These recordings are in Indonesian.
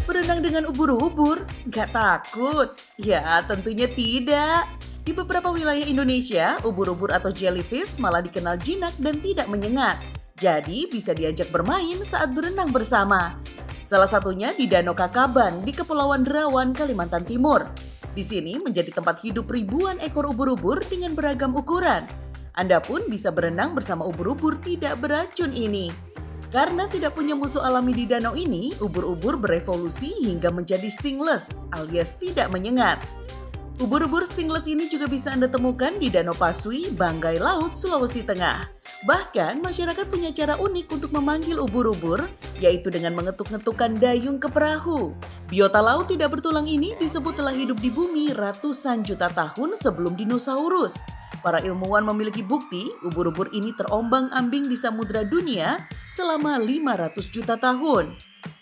Berenang dengan ubur-ubur? Nggak takut? Ya, tentunya tidak. Di beberapa wilayah Indonesia, ubur-ubur atau jellyfish malah dikenal jinak dan tidak menyengat. Jadi bisa diajak bermain saat berenang bersama. Salah satunya di Danau Kakaban di Kepulauan Derawan, Kalimantan Timur. Di sini menjadi tempat hidup ribuan ekor ubur-ubur dengan beragam ukuran. Anda pun bisa berenang bersama ubur-ubur tidak beracun ini. Karena tidak punya musuh alami di danau ini, ubur-ubur berevolusi hingga menjadi stingless alias tidak menyengat. Ubur-ubur stingless ini juga bisa Anda temukan di Danau Pasui, Banggai Laut, Sulawesi Tengah. Bahkan masyarakat punya cara unik untuk memanggil ubur-ubur, yaitu dengan mengetuk-ngetukkan dayung ke perahu. Biota laut tidak bertulang ini disebut telah hidup di bumi ratusan juta tahun sebelum dinosaurus. Para ilmuwan memiliki bukti ubur-ubur ini terombang-ambing di samudera dunia selama 500 juta tahun.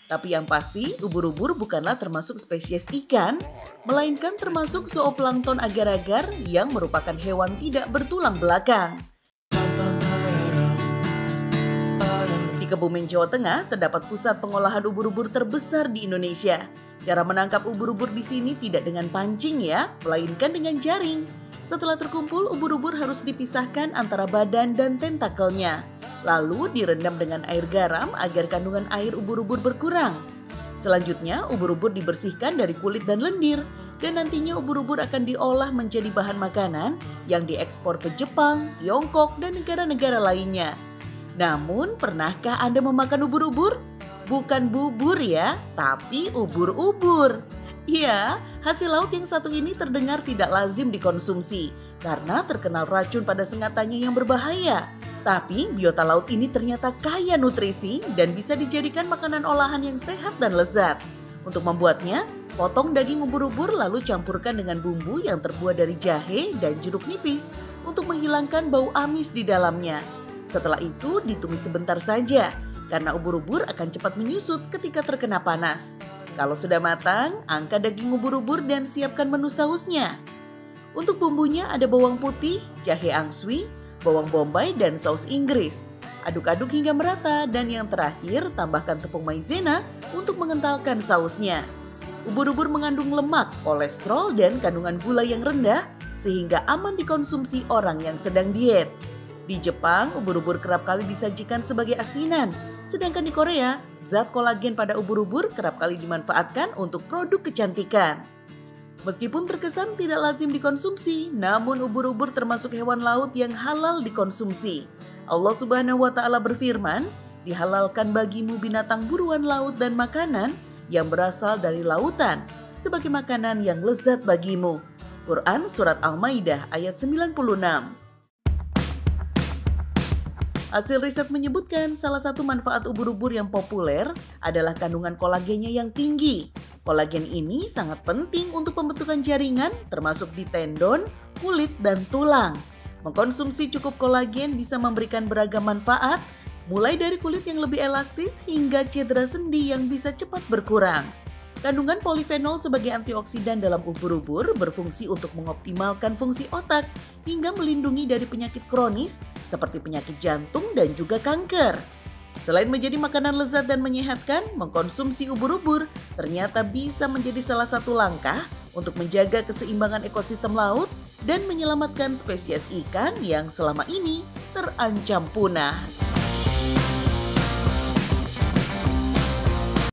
Tapi yang pasti, ubur-ubur bukanlah termasuk spesies ikan, melainkan termasuk zooplankton agar-agar yang merupakan hewan tidak bertulang belakang. Di Kebumen, Jawa Tengah, terdapat pusat pengolahan ubur-ubur terbesar di Indonesia. Cara menangkap ubur-ubur di sini tidak dengan pancing ya, melainkan dengan jaring. Setelah terkumpul, ubur-ubur harus dipisahkan antara badan dan tentakelnya. Lalu direndam dengan air garam agar kandungan air ubur-ubur berkurang. Selanjutnya, ubur-ubur dibersihkan dari kulit dan lendir. Dan nantinya ubur-ubur akan diolah menjadi bahan makanan yang diekspor ke Jepang, Tiongkok, dan negara-negara lainnya. Namun, pernahkah Anda memakan ubur-ubur? Bukan bubur ya, tapi ubur-ubur. Ya, hasil laut yang satu ini terdengar tidak lazim dikonsumsi karena terkenal racun pada sengatannya yang berbahaya. Tapi biota laut ini ternyata kaya nutrisi dan bisa dijadikan makanan olahan yang sehat dan lezat. Untuk membuatnya, potong daging ubur-ubur lalu campurkan dengan bumbu yang terbuat dari jahe dan jeruk nipis untuk menghilangkan bau amis di dalamnya. Setelah itu ditumis sebentar saja karena ubur-ubur akan cepat menyusut ketika terkena panas. Kalau sudah matang, angkat daging ubur-ubur dan siapkan menu sausnya. Untuk bumbunya ada bawang putih, jahe angswi, bawang bombay, dan saus Inggris. Aduk-aduk hingga merata dan yang terakhir tambahkan tepung maizena untuk mengentalkan sausnya. Ubur-ubur mengandung lemak, kolesterol, dan kandungan gula yang rendah sehingga aman dikonsumsi orang yang sedang diet. Di Jepang, ubur-ubur kerap kali disajikan sebagai asinan. Sedangkan di Korea, zat kolagen pada ubur-ubur kerap kali dimanfaatkan untuk produk kecantikan. Meskipun terkesan tidak lazim dikonsumsi, namun ubur-ubur termasuk hewan laut yang halal dikonsumsi. Allah Subhanahu wa Ta'ala berfirman, "Dihalalkan bagimu binatang buruan laut dan makanan yang berasal dari lautan sebagai makanan yang lezat bagimu." Quran Surat Al-Maidah ayat 96. Hasil riset menyebutkan salah satu manfaat ubur-ubur yang populer adalah kandungan kolagennya yang tinggi. Kolagen ini sangat penting untuk pembentukan jaringan termasuk di tendon, kulit, dan tulang. Mengkonsumsi cukup kolagen bisa memberikan beragam manfaat, mulai dari kulit yang lebih elastis hingga cedera sendi yang bisa cepat berkurang. Kandungan polifenol sebagai antioksidan dalam ubur-ubur berfungsi untuk mengoptimalkan fungsi otak hingga melindungi dari penyakit kronis seperti penyakit jantung dan juga kanker. Selain menjadi makanan lezat dan menyehatkan, mengkonsumsi ubur-ubur ternyata bisa menjadi salah satu langkah untuk menjaga keseimbangan ekosistem laut dan menyelamatkan spesies ikan yang selama ini terancam punah.